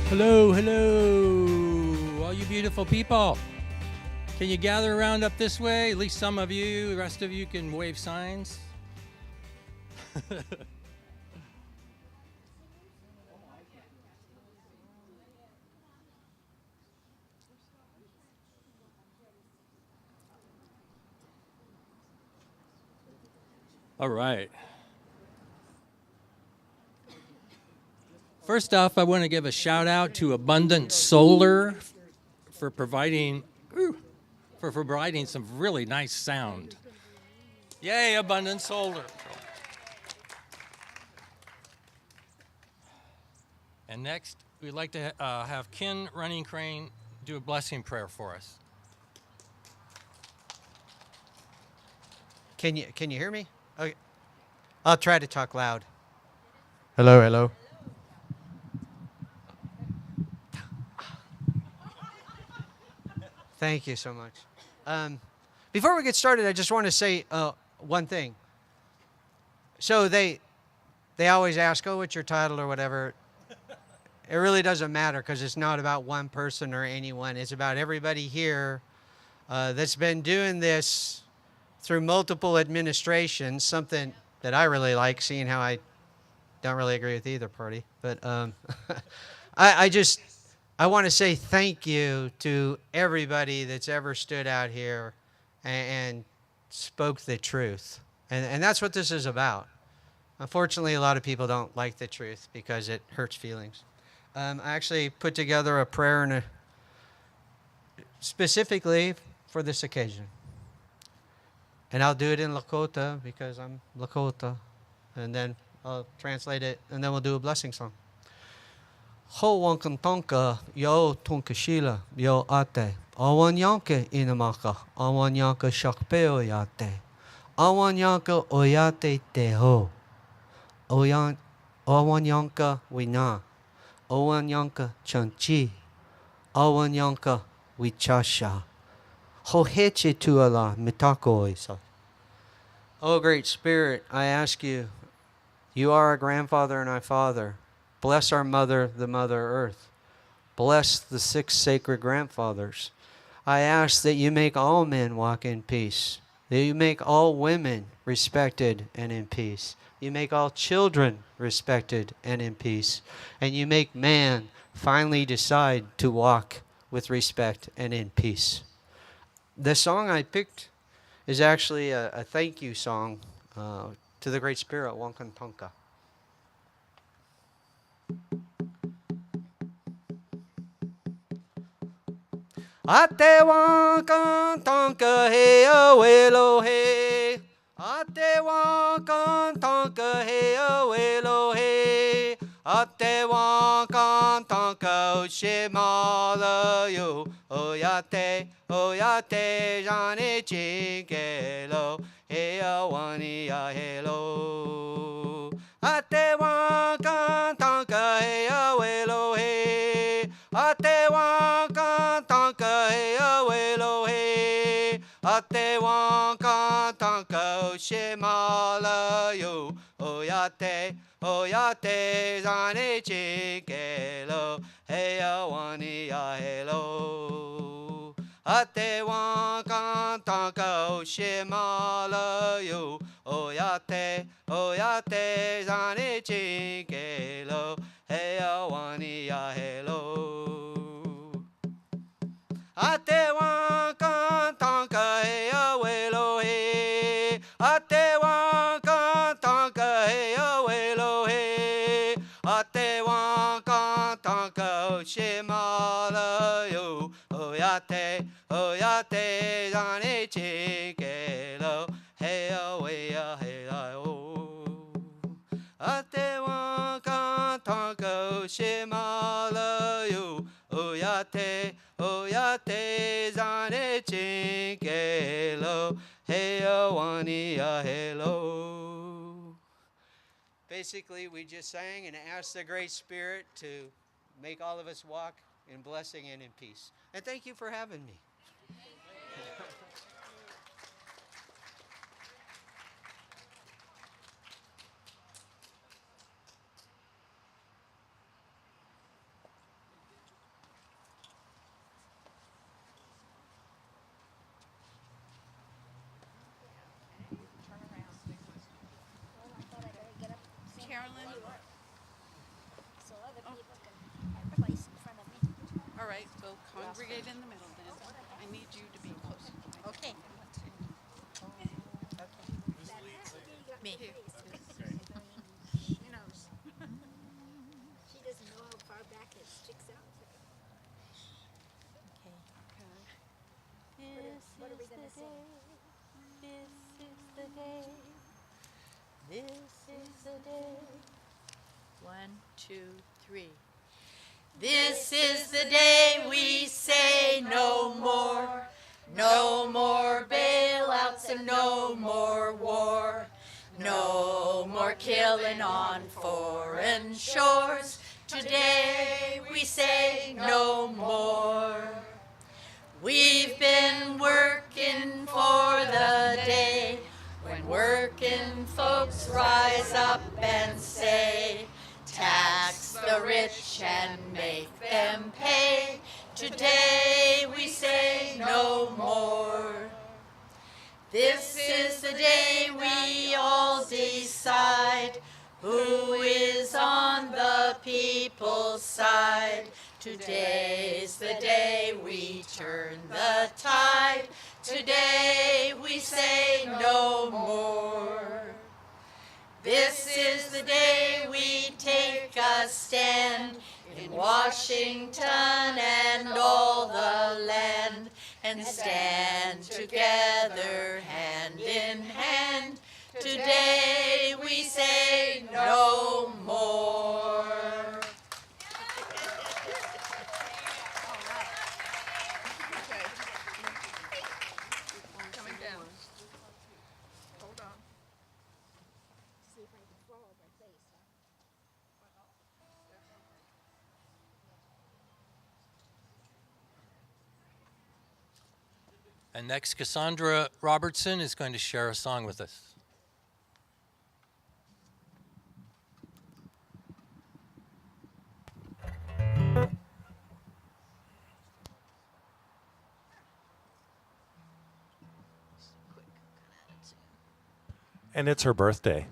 Hello, hello, all you beautiful people. Can you gather around up this way? At least some of you. The rest of you can wave signs. All right. First off, I want to give a shout out to Abundant Solar for providing some really nice sound. Yay, Abundant Solar. And next, we'd like to have Ken Running Crane do a blessing prayer for us. Can you hear me? Okay. I'll try to talk loud. Hello, hello. Thank you so much. Before we get started, I just want to say one thing. So they always ask, "Oh, what's your title?" or whatever. It really doesn't matter because it's not about one person or anyone. It's about everybody here that's been doing this through multiple administrations, something that I really like, seeing how I don't really agree with either party. But I want to say thank you to everybody that's ever stood out here and spoke the truth. And that's what this is about. Unfortunately, a lot of people don't like the truth because it hurts feelings. I actually put together a prayer specifically for this occasion. And I'll do it in Lakota because I'm Lakota. And then I'll translate it, and then we'll do a blessing song. Ho wankan tonka yo tonka shila yo ate. Awan yanka inamaka. Awan yanka shakpeo yate. Awan yanka oyate teho. Awan yanka wina. Awan yanka chanchi. Awan yanka wichasha. Ho heche tuala mitako isa. Oh, great Spirit, I ask you, you are our grandfather and our father. Bless our mother, the Mother Earth. Bless the 6 sacred grandfathers. I ask that you make all men walk in peace, that you make all women respected and in peace. You make all children respected and in peace. And you make man finally decide to walk with respect and in peace. The song I picked is actually a thank you song to the Great Spirit, Wankan Tonka. Ate wankan tonka he awelo he. Ate wankan tonka he awelo he. Ate wankan tonka ushimala yo. Oyate jane chingelo. He awani ya hello. Ate wankan tonka he awelo he. Ate wankan tonka he awelo he. Ate wankan tonka ushimala yo. Oyate zane chingelo. He awani ya hello. Ate wankan tonka ushimala yo. Oyate zane chingelo. He awani ya hello. Ate wankan tonka he awelo he. Ate wankan tonka he awelo he. Ate wankan tonka ushimala yo. Oyate zane chingelo. He awe ya hello. Ate wankan tonka ushimala yo. Oyate zane chingelo. He awani ya hello. Basically, we just sang and asked the Great Spirit to make all of us walk in blessing and in peace. And thank you for having me. right, we'll congregate in the middle then. I need you to be close. Okay. Me. She knows. She doesn't know how far back it sticks out. Okay. What are we gonna say? This is the day. This is the day. 1, 2, 3. This is the day we say no more. No more bailouts and no more war. No more killing on foreign shores. Today we say no more. We've been working for the day when working folks rise up and say, tax the rich and make them pay. Today we say no more. This is the day we all decide who is on the people's side. Today's the day we turn the tide. Today we say no more. This is the day we take a stand in Washington and all the land, and stand together hand in hand. Today we say no more. Okay. Coming down. Hold on. See if I can follow my face. And next, Cassandra Robertson is going to share a song with us. And it's her birthday.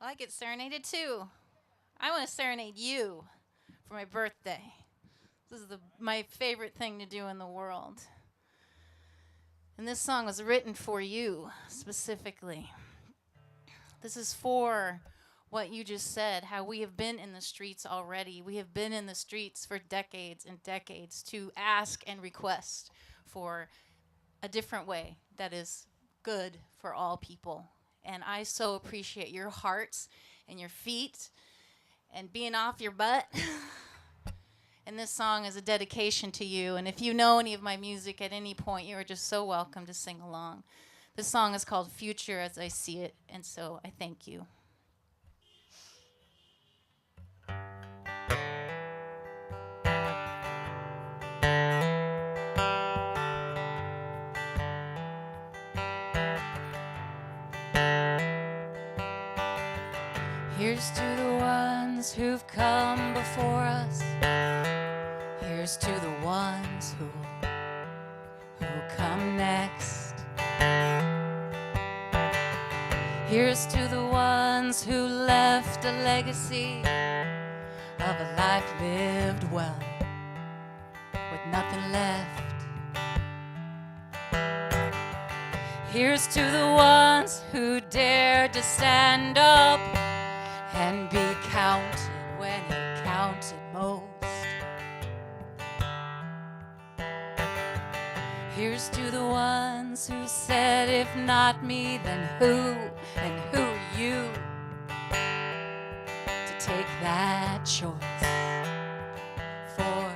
I get serenaded too. I want to serenade you for my birthday. This is my favorite thing to do in the world. And this song was written for you specifically. This is for what you just said, how we have been in the streets already. We have been in the streets for decades and decades to ask and request for a different way that is good for all people. And I so appreciate your hearts and your feet and being off your butt. And this song is a dedication to you. And if you know any of my music at any point, you are just so welcome to sing along. This song is called Future as I See It, and so I thank you. Here's to the ones who've come before us. Here's to the ones who come next. Here's to the ones who left a legacy of a life lived well, with nothing left. Here's to the ones who dared to stand up and be counted when it counted most. Here's to the ones who said, if not me, then who, and who are you to take that choice for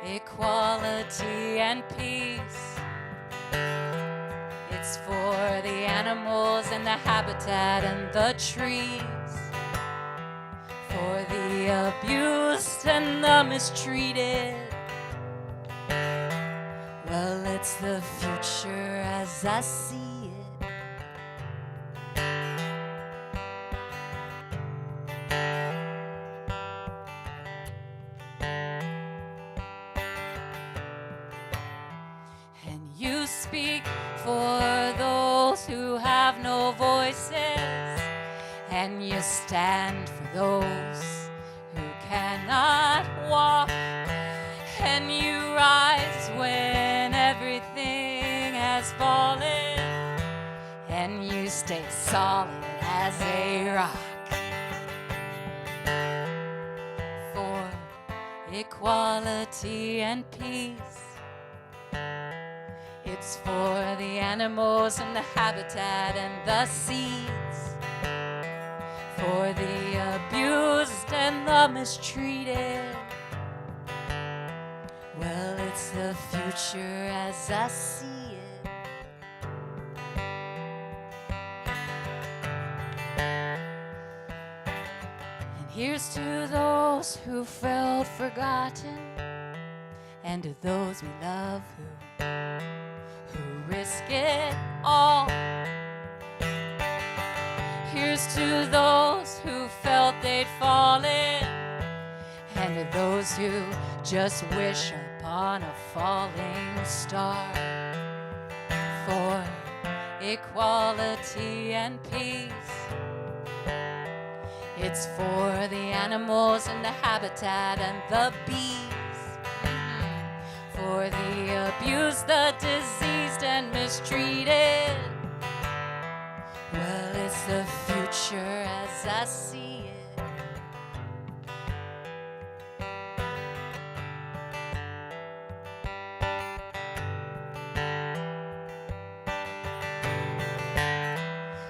equality and peace. It's for the animals and the habitat and the trees, for the abused and the mistreated. Well, it's the future as I see it. speak for those who have no voices, and you stand for those who cannot walk, and you rise when everything has fallen, and you stay solid as a rock. For equality and peace, it's for the animals and the habitat and the seeds, for the abused and the mistreated. Well, it's the future as I see it. And here's to those who felt forgotten, and to those we love who risk it all. Here's to those who felt they'd fallen, and to those who just wish upon a falling star. For equality and peace, it's for the animals and the habitat and the bees, for the abused, the diseased and mistreated. Well, it's the future as I see it.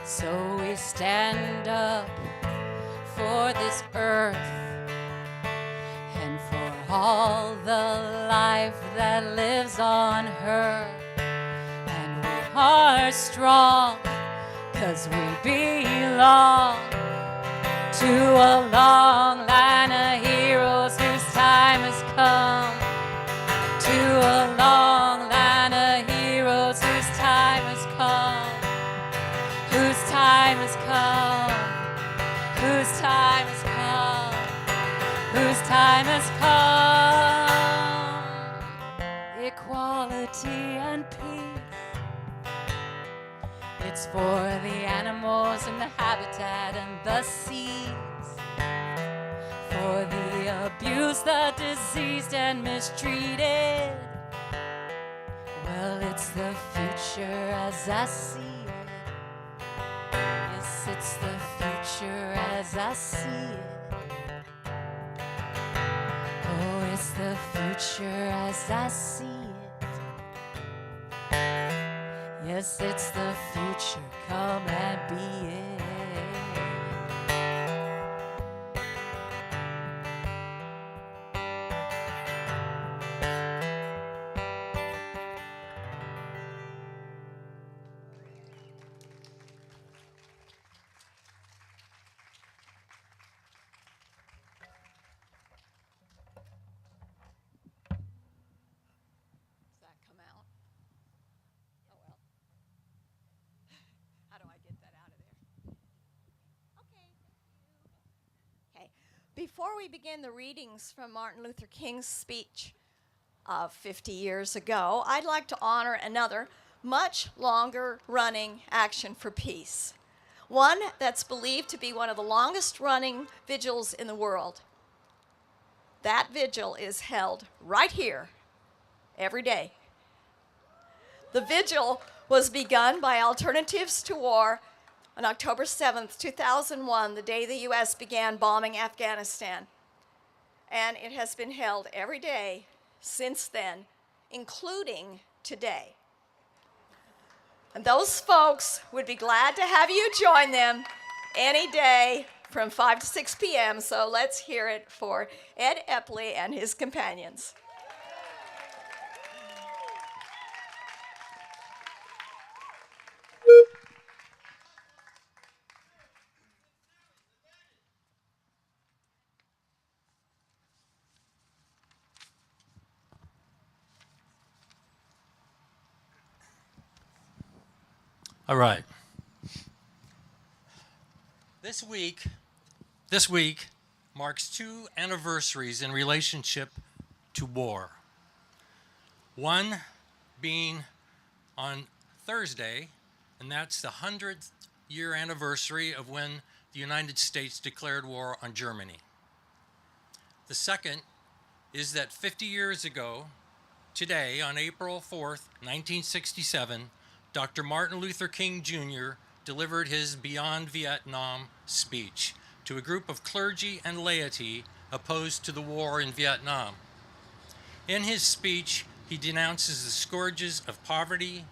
So we stand up for this earth and for all the life that lives on her. And we are strong 'cause we belong to a long line of heroes whose time has come. To a long line of heroes whose time has come. Whose time has come. Whose time has come. Whose time has come. Equality and peace. It's for the animals and the habitat and the seas. For the abused, the diseased and mistreated. Well, it's the future as I see it. Yes, it's the future as I see it. Oh, it's the future as I see it. Yes, it's the future, come and be it. Does that come out? Oh well. How do I get that out of there? Okay, thank you. Okay, before we begin the readings from Martin Luther King's speech of 50 years ago, I'd like to honor another much longer running action for peace. One that's believed to be one of the longest running vigils in the world. That vigil is held right here every day. The vigil was begun by Alternatives to War on October 7th, 2001, the day the U.S. began bombing Afghanistan. And it has been held every day since then, including today. And those folks would be glad to have you join them any day from 5 to 6 p.m. So let's hear it for Ed Epley and his companions. All right. This week marks 2 anniversaries in relationship to war. One being on Thursday, and that's the 100th year anniversary of when the United States declared war on Germany. The second is that 50 years ago, today, on April 4th, 1967, Dr. Martin Luther King Jr. delivered his Beyond Vietnam speech to a group of clergy and laity opposed to the war in Vietnam. In his speech, he denounces the scourges of poverty,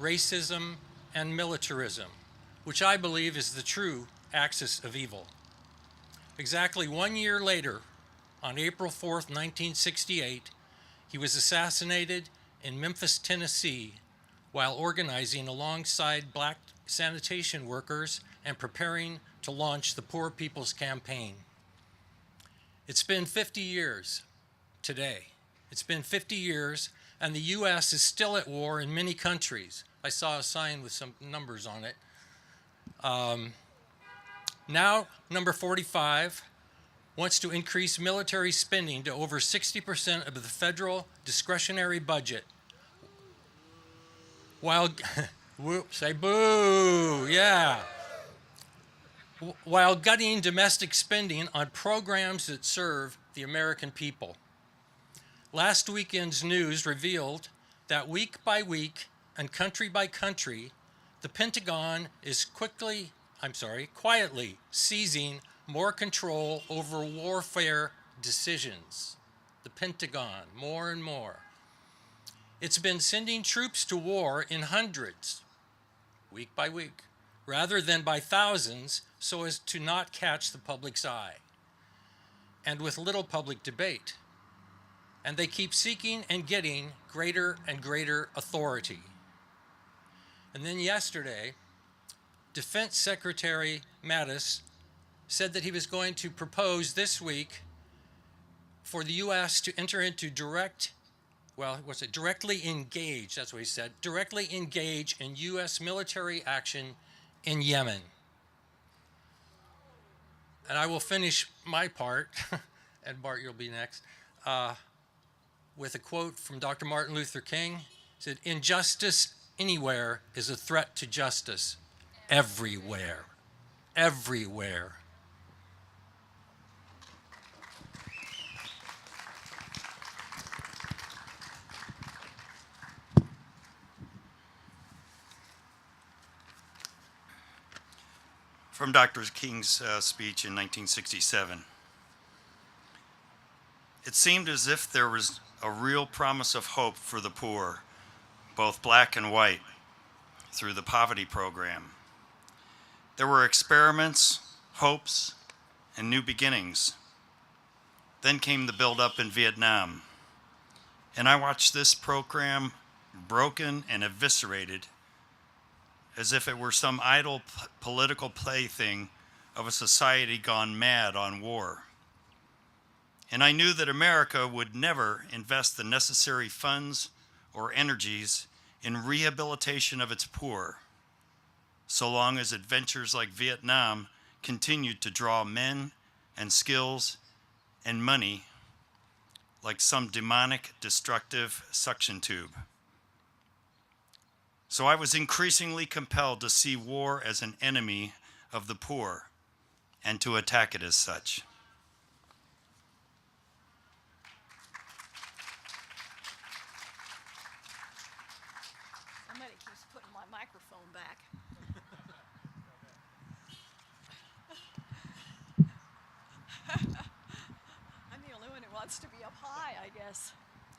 racism, and militarism, which I believe is the true axis of evil. Exactly 1 year later, on April 4th, 1968, he was assassinated in Memphis, Tennessee, while organizing alongside black sanitation workers and preparing to launch the Poor People's Campaign. It's been 50 years today. It's been 50 years, and the U.S. is still at war in many countries. I saw a sign with some numbers on it. Now, number 45 wants to increase military spending to over 60% of the federal discretionary budget. While, say boo, yeah. While gutting domestic spending on programs that serve the American people. Last weekend's news revealed that week by week and country by country, the Pentagon is quietly seizing more control over warfare decisions. The Pentagon, more and more. It's been sending troops to war in hundreds, week by week, rather than by thousands, so as to not catch the public's eye, and with little public debate. And they keep seeking and getting greater and greater authority. And then yesterday, Defense Secretary Mattis said that he was going to propose this week for the U.S. to enter into directly engage, that's what he said, directly engage in U.S. military action in Yemen. And I will finish my part, and Bart, you'll be next, with a quote from Dr. Martin Luther King. He said, "Injustice anywhere is a threat to justice everywhere." Everywhere. From Dr. King's speech in 1967. It seemed as if there was a real promise of hope for the poor, both black and white, through the poverty program. There were experiments, hopes, and new beginnings. Then came the buildup in Vietnam, and I watched this program broken and eviscerated as if it were some idle political plaything of a society gone mad on war. And I knew that America would never invest the necessary funds or energies in rehabilitation of its poor, so long as adventures like Vietnam continued to draw men and skills and money like some demonic, destructive suction tube. So I was increasingly compelled to see war as an enemy of the poor and to attack it as such. Somebody keeps putting my microphone back. I'm the only one who wants to be up high, I guess.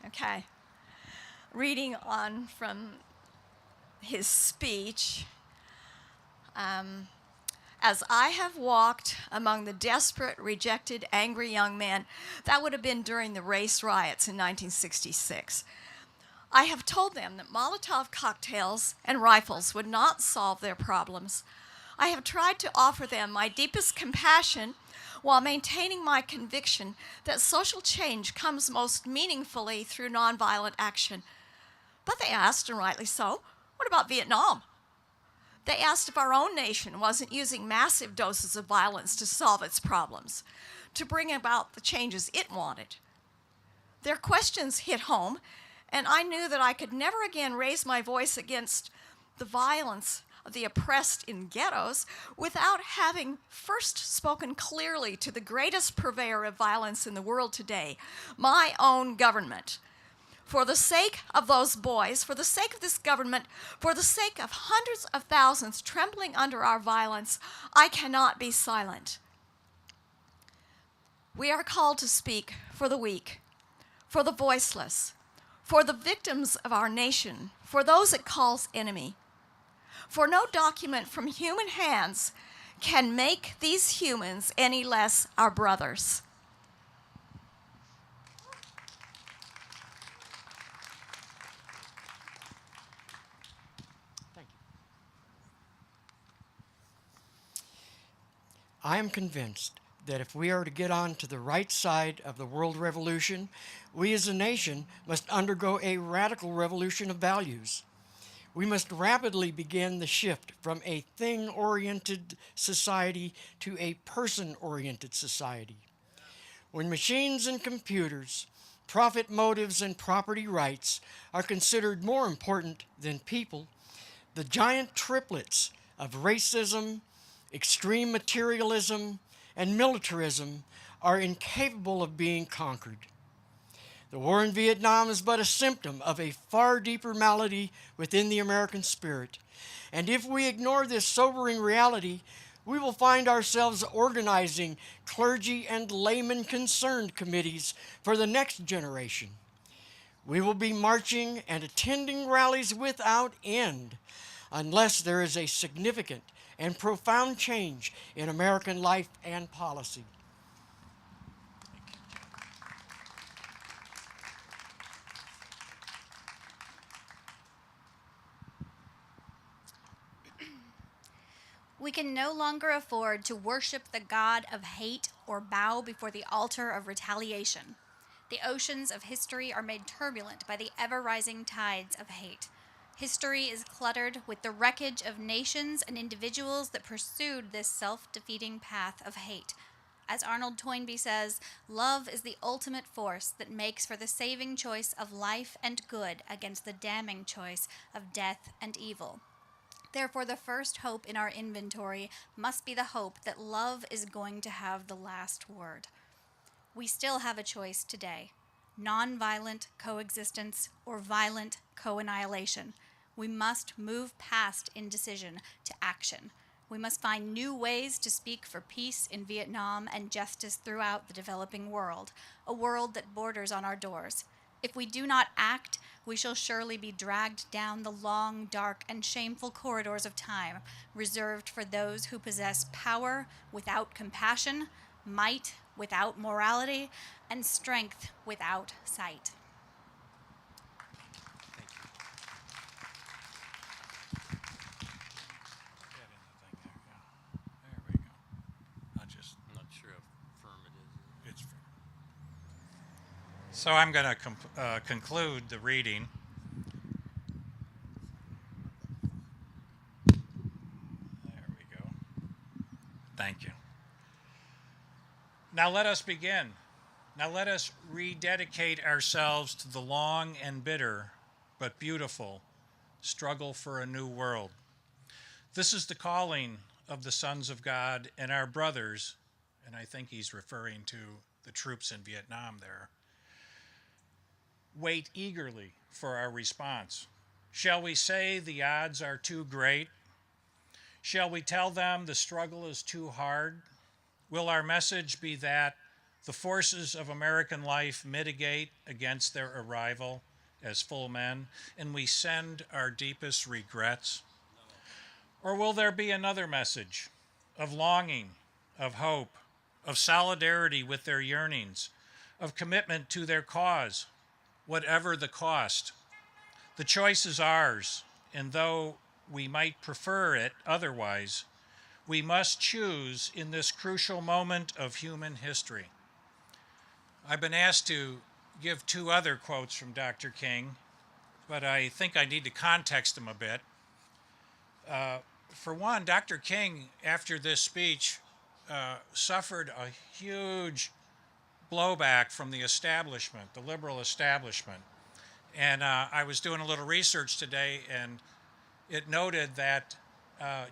Okay. Reading on from his speech. As I have walked among the desperate, rejected, angry young men, that would have been during the race riots in 1966. I have told them that Molotov cocktails and rifles would not solve their problems. I have tried to offer them my deepest compassion while maintaining my conviction that social change comes most meaningfully through nonviolent action. But they asked, and rightly so, what about Vietnam? They asked if our own nation wasn't using massive doses of violence to solve its problems, to bring about the changes it wanted. Their questions hit home, And I knew that I could never again raise my voice against the violence of the oppressed in ghettos without having first spoken clearly to the greatest purveyor of violence in the world today, my own government. For the sake of those boys, for the sake of this government, for the sake of hundreds of thousands trembling under our violence, I cannot be silent. We are called to speak for the weak, for the voiceless, for the victims of our nation, for those it calls enemy. For no document from human hands can make these humans any less our brothers. Thank you. I am convinced that if we are to get on to the right side of the world revolution, we as a nation must undergo a radical revolution of values. We must rapidly begin the shift from a thing-oriented society to a person-oriented society. When machines and computers, profit motives and property rights are considered more important than people, the giant triplets of racism, extreme materialism, and militarism are incapable of being conquered. The war in Vietnam is but a symptom of a far deeper malady within the American spirit. And if we ignore this sobering reality, we will find ourselves organizing clergy and layman concerned committees for the next generation. We will be marching and attending rallies without end unless there is a significant and profound change in American life and policy. We can no longer afford to worship the god of hate or bow before the altar of retaliation. The oceans of history are made turbulent by the ever-rising tides of hate. History is cluttered with the wreckage of nations and individuals that pursued this self-defeating path of hate. As Arnold Toynbee says, love is the ultimate force that makes for the saving choice of life and good against the damning choice of death and evil. Therefore, the first hope in our inventory must be the hope that love is going to have the last word. We still have a choice today: nonviolent coexistence or violent co-annihilation. We must move past indecision to action. We must find new ways to speak for peace in Vietnam and justice throughout the developing world, a world that borders on our doors. If we do not act, we shall surely be dragged down the long, dark, and shameful corridors of time, reserved for those who possess power without compassion, might without morality, and strength without sight. So I'm going to conclude the reading. There we go. Thank you. Now let us begin. Now let us rededicate ourselves to the long and bitter, but beautiful, struggle for a new world. This is the calling of the sons of God and our brothers, and I think he's referring to the troops in Vietnam there. Wait eagerly for our response. Shall we say the odds are too great? Shall we tell them the struggle is too hard? Will our message be that the forces of American life mitigate against their arrival as full men, and we send our deepest regrets? Or will there be another message of longing, of hope, of solidarity with their yearnings, of commitment to their cause, whatever the cost? The choice is ours, and though we might prefer it otherwise, we must choose in this crucial moment of human history. I've been asked to give two other quotes from Dr. King, but I think I need to context them a bit. For one, Dr. King, after this speech, suffered a huge blowback from the establishment, the liberal establishment. And I was doing a little research today, and it noted that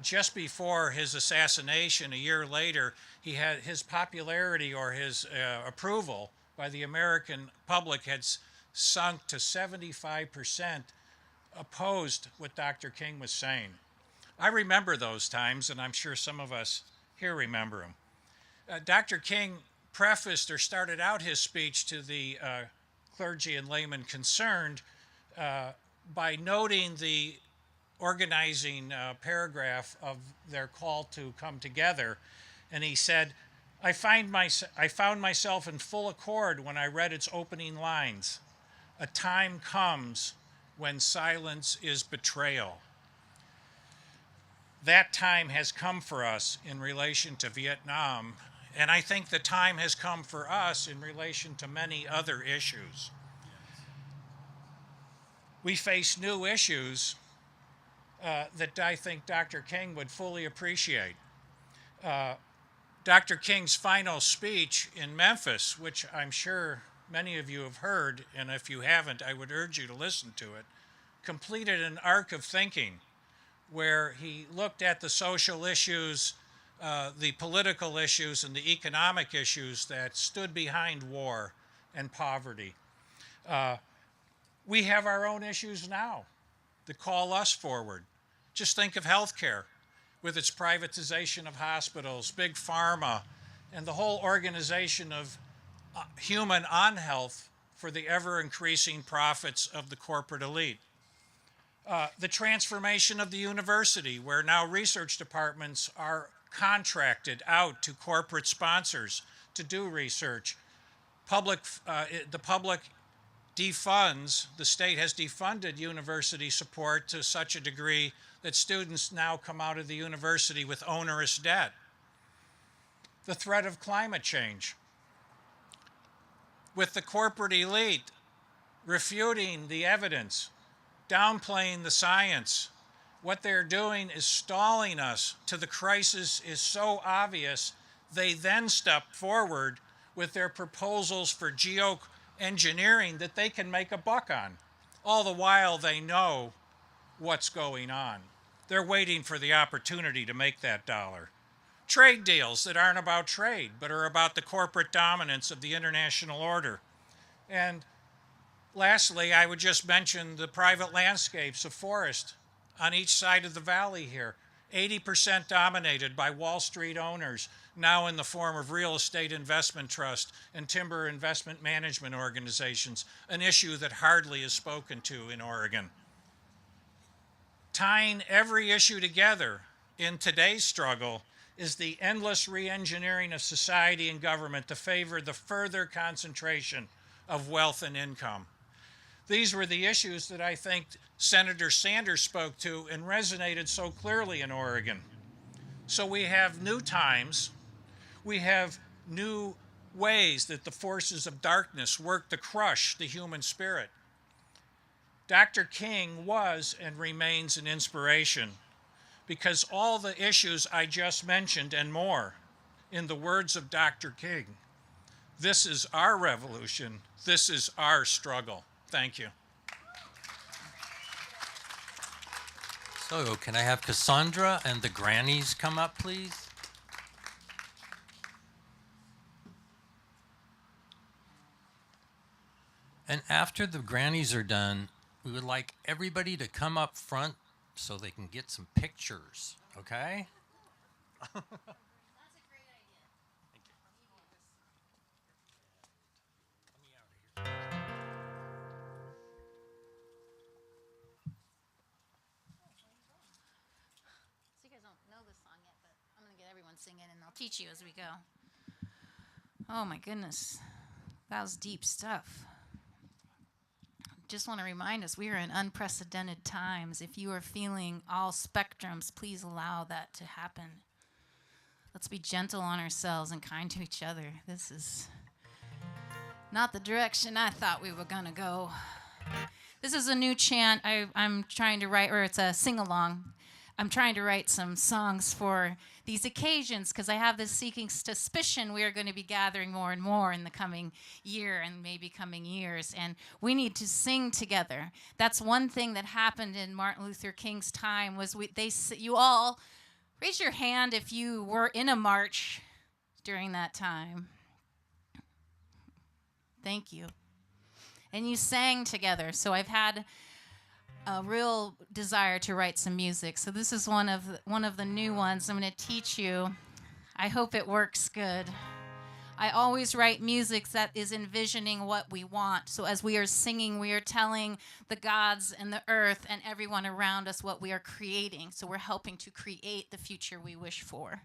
just before his assassination, a year later, he had his popularity or his approval by the American public had sunk to 75%, opposed what Dr. King was saying. I remember those times, and I'm sure some of us here remember them. Dr. King prefaced or started out his speech to the clergy and laymen concerned by noting the organizing paragraph of their call to come together. And he said, I found myself in full accord when I read its opening lines. A time comes when silence is betrayal. That time has come for us in relation to Vietnam, and I think the time has come for us in relation to many other issues. We face new issues that I think Dr. King would fully appreciate. Dr. King's final speech in Memphis, which I'm sure many of you have heard, and if you haven't, I would urge you to listen to it, completed an arc of thinking where he looked at the social issues, the political issues, and the economic issues that stood behind war and poverty. We have our own issues now that call us forward. Just think of healthcare with its privatization of hospitals, big pharma, and the whole organization of human on-health for the ever-increasing profits of the corporate elite. The transformation of the university, where now research departments are contracted out to corporate sponsors to do research. The public defunds, the state has defunded university support to such a degree that students now come out of the university with onerous debt. The threat of climate change, with the corporate elite refuting the evidence, downplaying the science. What they're doing is stalling us till the crisis is so obvious, they then step forward with their proposals for geoengineering that they can make a buck on. All the while they know what's going on. They're waiting for the opportunity to make that dollar. Trade deals that aren't about trade, but are about the corporate dominance of the international order. And lastly, I would just mention the private landscapes of forest on each side of the valley here, 80% dominated by Wall Street owners, now in the form of real estate investment trust and timber investment management organizations, an issue that hardly is spoken to in Oregon. Tying every issue together in today's struggle is the endless re-engineering of society and government to favor the further concentration of wealth and income. These were the issues that I think Senator Sanders spoke to and resonated so clearly in Oregon. So we have new times, we have new ways that the forces of darkness work to crush the human spirit. Dr. King was and remains an inspiration because all the issues I just mentioned and more, in the words of Dr. King, this is our revolution, this is our struggle. Thank you. So can I have Cassandra and the Grannies come up, please? And after the Grannies are done, we would like everybody to come up front so they can get some pictures, okay? That's a great idea. So you guys don't know this song yet, but I'm going to get everyone singing and I'll teach you as we go. Oh my goodness. That was deep stuff. Just want to remind us, we are in unprecedented times. If you are feeling all spectrums, please allow that to happen. Let's be gentle on ourselves and kind to each other. This is not the direction I thought we were going to go. This is a new chant I'm trying to write, or it's a sing-along. I'm trying to write some songs for these occasions because I have this seeking suspicion we are going to be gathering more and more in the coming year and maybe coming years, and we need to sing together. That's one thing that happened in Martin Luther King's time was you all raise your hand if you were in a march during that time. Thank you. And you sang together. So I've had a real desire to write some music. So this is one of the new ones I'm going to teach you. I hope it works good. I always write music that is envisioning what we want. So as we are singing, we are telling the gods and the earth and everyone around us what we are creating. So we're helping to create the future we wish for.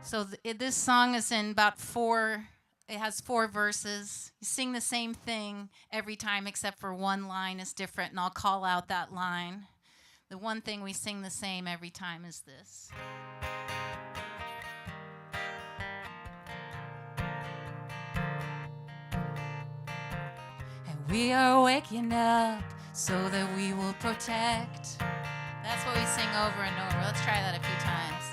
So this song is in about it has 4 verses. You sing the same thing every time except for one line is different, and I'll call out that line. The one thing we sing the same every time is this. And we are waking up so that we will protect. That's what we sing over and over. Let's try that a few times.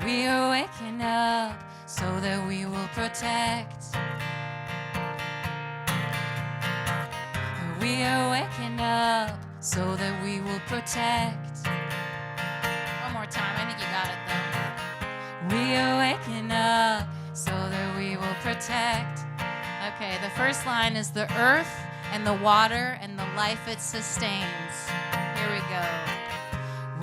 We are waking up so that we will protect. We are waking up so that we will protect. One more time, I think you got it though. We are waking up so that we will protect. Okay, the first line is the earth and the water and the life it sustains. Here we go.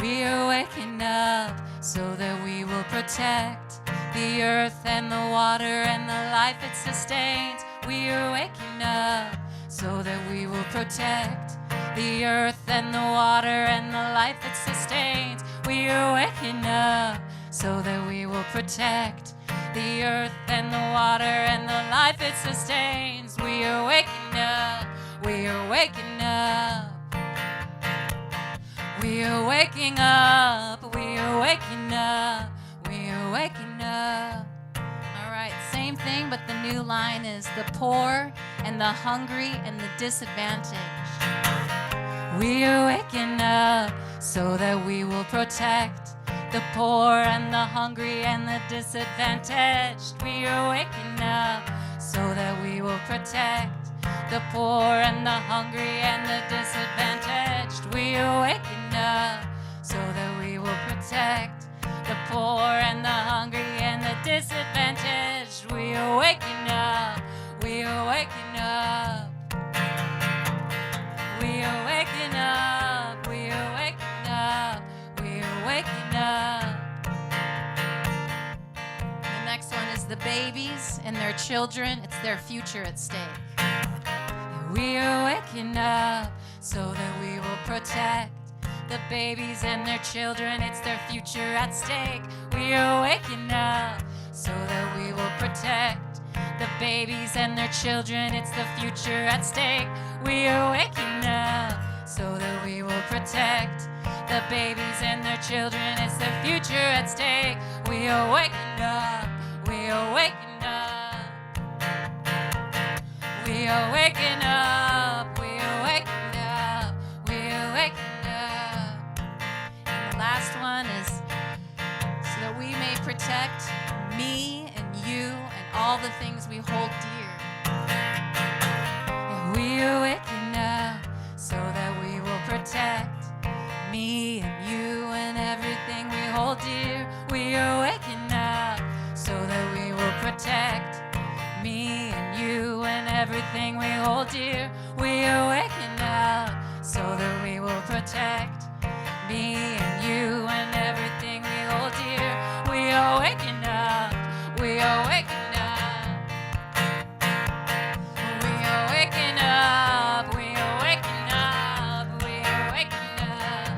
We are waking up so that we will protect the earth and the water and the life it sustains. We are waking up so that we will protect the earth and the water and the life it sustains. We are waking up so that we will protect the earth and the water and the life it sustains. We are waking up, we are waking up. We are waking up, we are waking up, we are waking up. All right, same thing, but the new line is the poor and the hungry and the disadvantaged. We are waking up so that we will protect the poor and the hungry and the disadvantaged. We are waking up so that we will protect the poor and the hungry and the disadvantaged. We are waking up so that we will protect the poor and the hungry and the disadvantaged. We are waking up, we are waking up. We are waking up, we are waking up, we are waking up. The next one is the babies and their children. It's their future at stake. We are waking up so that we will protect the babies and their children. It's their future at stake. We are waking up so that we will protect the babies and their children. It's the future at stake. We are waking up so that we will protect the babies and their children. It's their future at stake. We are waking up. We are waking up. We are waking up. We are waking up. We are waking up. And the last one is so that we may protect me and you and all the things we hold dear. And we are waking up so that we will protect me and you and everything we hold dear. We are waking up so that we will protect me and you and everything we hold dear. We are waking up so that we will protect me and you and everything we hold dear. We are waking up. We are waking up. We are waking up. We are waking up. We are waking up.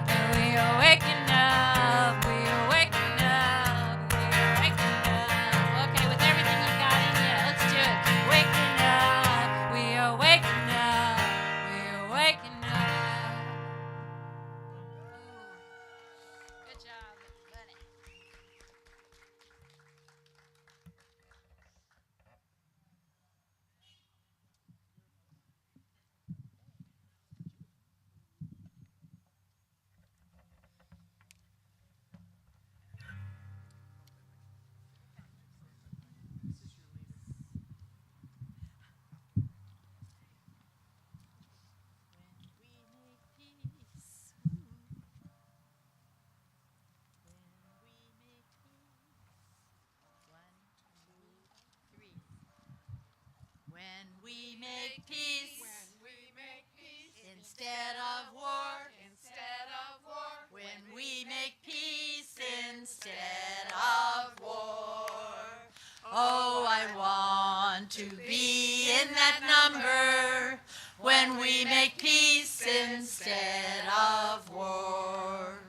And we are waking up. We are waking up. We are waking up. Okay, with everything you got in you, let's do it. Waking up. We are waking up. We are waking up. Ooh. Good job. Good. instead of war, when we make peace instead of war. Oh, I want to be in that number when we make peace instead of war.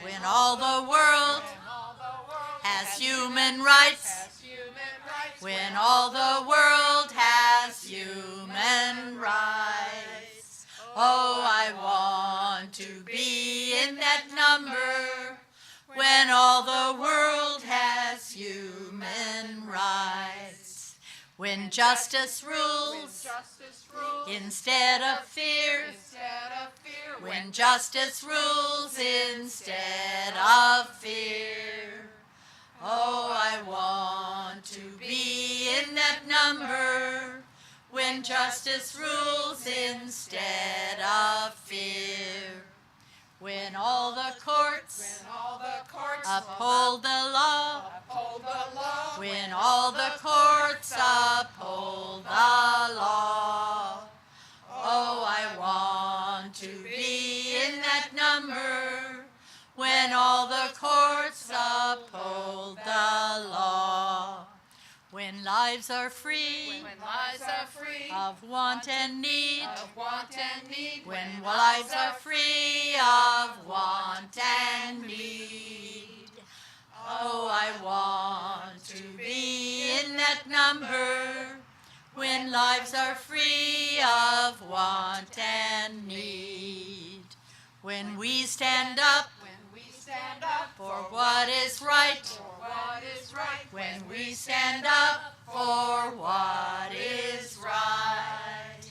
When all the world has human rights, when all the world has human rights. Oh, I want to be in that number when all the world has human rights. When justice rules instead of fear, when justice rules instead of fear. Oh, I want to be in that number when justice rules instead of fear. When all the courts uphold the law, when all the courts uphold the law. Oh, I want to be in that number when all the courts uphold the law. When lives are free, of want and need, when lives are free of want and need. Oh, I want to be in that number when lives are free of want and need. When we stand up for what is right, when we stand up for what is right.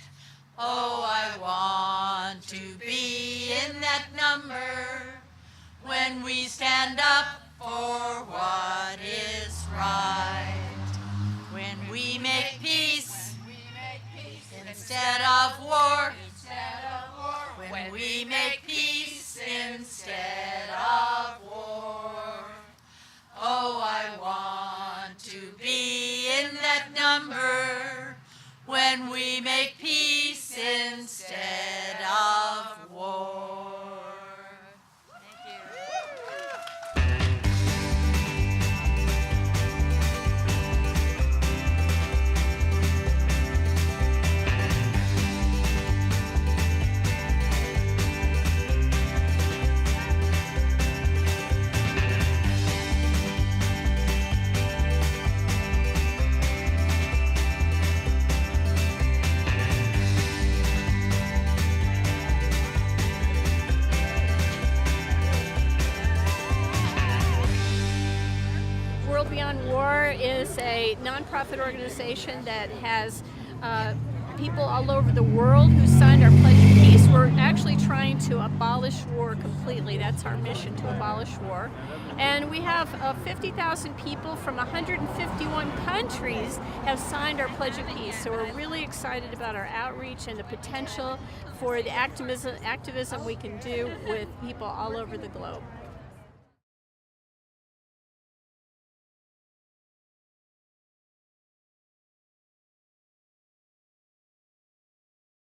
Oh, I want to be in that number when we stand up for what is right. When we make peace instead of war, when we make peace instead of war. Oh, I want to be in that number when we make peace instead of war. World Beyond War is a nonprofit organization that has people all over the world who signed our Pledge of Peace. We're actually trying to abolish war completely. That's our mission, to abolish war. And we have 50,000 people from 151 countries have signed our Pledge of Peace. So we're really excited about our outreach and the potential for the activism we can do with people all over the globe.